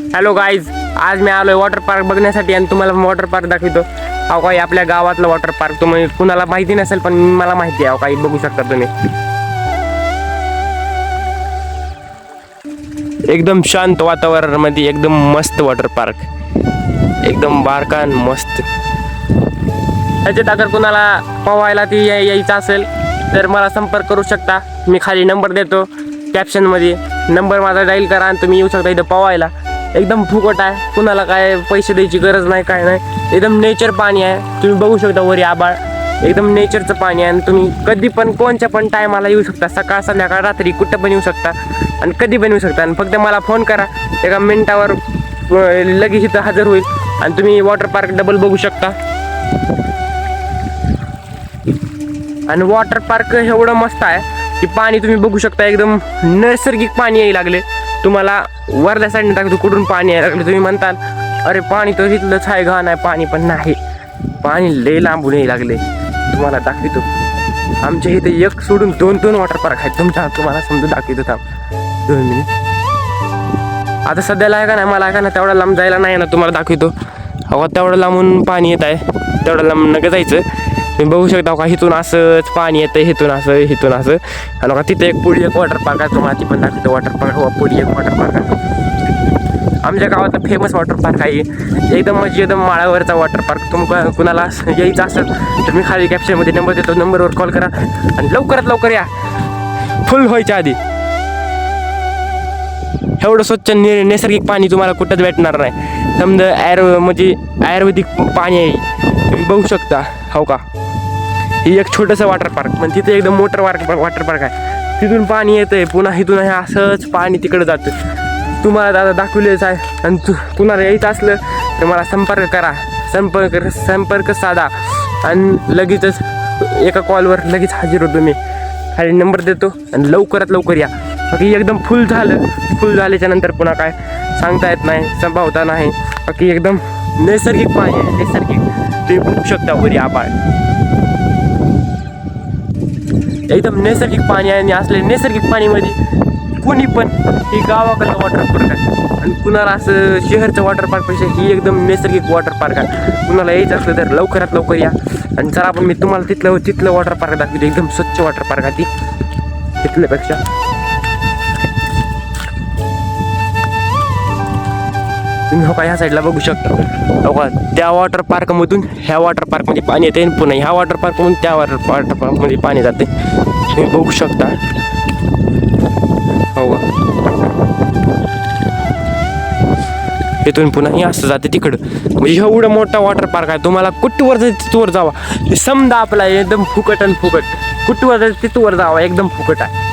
Hello guys, आज मी आलोय water park बघण्यासाठी आणि तुम्हाला वॉटर पार्क दाखवतो. अहो काही आपल्या गावातलं वॉटर पार्क तुम्ही कुणाला माहिती नसेल पण मला माहिती आहे. अहो काही बघू शकता तुम्ही. एकदम शांत वातावरणामध्ये एकदम मस्त वॉटर पार्क, एकदम बारकान मस्त. त्याच्यात अगर कुणाला पोहायला ती यायचं असेल तर मला संपर्क करू शकता. मी खाली नंबर देतो कॅप्शनमध्ये. नंबर माझा डायल करा आणि तुम्ही येऊ शकता इथं पोहायला. एकदम फुकट आहे, कुणाला काय पैसे द्यायची गरज नाही, काय नाही. एकदम नेचर पाणी आहे. तुम्ही बघू शकता वरी आबाळ, एकदम नेचरचं पाणी आहे. आणि तुम्ही कधी पण कोणत्या पण टायमाला येऊ शकता. सकाळ संध्याकाळ रात्री कुठं पण येऊ शकता आणि कधी पण येऊ शकता. आणि फक्त मला फोन करा, एका मिनिटावर लगेच इथं हजर होईल आणि तुम्ही वॉटर पार्क डबल बघू शकता. आणि वॉटर पार्क एवढं मस्त आहे की पाणी तुम्ही बघू शकता, एकदम नैसर्गिक पाणी यायला लागले. तुम्हाला वरल्या साईडने टाकतो कुठून पाणी यायला लागले. तुम्ही म्हणताल अरे पाणी तर इथलंच आहे, घाण आहे पाणी, पण नाही, पाणी लय लांबून यायला लागले. तुम्हाला दाखवतो. आमच्या इथे एक सोडून दोन वॉटर पार्क आहेत. तुम्हाला समजून दाखवतो. थांब 2 मिनिट. आता सध्याला आहे का नाही, मला आहे का ना तेवढा लांब जायला नाही ना. तुम्हाला दाखवतो. अहो तेवढं लांबून पाणी येत आहे, तेवढं लांब नका जायचं. तुम्ही बघू शकता का, इथून असंच पाणी येतं, इथून असं. आणि का तिथे पुढे एक वॉटर पार्क आहे. तुम्हाला ती पण दाखवतो. वॉटर पार्क पुढे एक वॉटर पार्क आहे. आमच्या गावातलं फेमस वॉटर पार्क आहे. एकदम म्हणजे एकदम माळावरचा वॉटर पार्क. तुम्हाला कुणाला यायचं असेल तर मी खाली कॅप्शनमध्ये नंबर देतो. नंबरवर कॉल करा आणि लवकरात लवकर या, फुल व्हायच्या आधी. एवढं स्वच्छ नैसर्गिक पाणी तुम्हाला कुठंच भेटणार नाही. समजा म्हणजे आयुर्वेदिक पाणी आहे. तुम्ही बघू शकता. हो का, ही एक छोटंसं वॉटर पार्क, पण तिथे एकदम मोठं वॉटर पार्क आहे. तिथून पाणी येतंय, पुन्हा इथून असंच पाणी तिकडं जातं. तुम्हाला दादा दाखवलेच आहे. आणि कुणाला यायचं असलं तर मला संपर्क करा. संपर्क साधा आणि लगेचच एका कॉलवर लगेच हजर होतो मी. खाली नंबर देतो आणि लवकरात लवकर या. बाकी एकदम फुल झाल्याच्या नंतर पुन्हा काय सांगता येत नाही, संभावता नाही. बाकी एकदम नैसर्गिक पाणी आहे, नैसर्गिक. तुम्ही बघू शकता वरी आबाळ, एकदम नैसर्गिक पाणी आहे. आणि असले नैसर्गिक पाणीमध्ये कुणी पण ही गावाकडचं वॉटर पार्क आहे. आणि कुणाला असं शहरचं वॉटर पार्कपेक्षा ही एकदम नैसर्गिक वॉटर पार्क आहे. कुणाला यायचं असलं तर लवकरात लवकर या. आणि चला आपण मी तुम्हाला तिथलं वॉटर पार्क दाखवतो. एकदम स्वच्छ वॉटर पार्क आहे ती तिथल्यापेक्षा. तुम्ही हो का ह्या साईडला बघू शकता. हो का, त्या वॉटर पार्कमधून ह्या वॉटर पार्कमध्ये पाणी येते आणि पुन्हा ह्या वॉटर पार्कमधून त्या वॉटर पार्कमध्ये पाणी जाते. तुम्ही बघू शकता. हो का, इथून पुन्हा हे असं जाते तिकडं. म्हणजे एवढं मोठा वॉटर पार्क आहे. तुम्हाला कुठवर जायचं तिथवर जावा. समजा आपला एकदम फुकट आणि फुकट. कुठवर जायचं तिथवर जावा, एकदम फुकट आहे.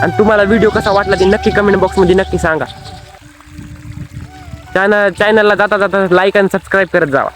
आणि तुम्हाला व्हिडिओ कसा वाटला ते नक्की कमेंट बॉक्समध्ये नक्की सांगा. चॅनलला जाता लाईक आणि सबस्क्राईब करत जावा.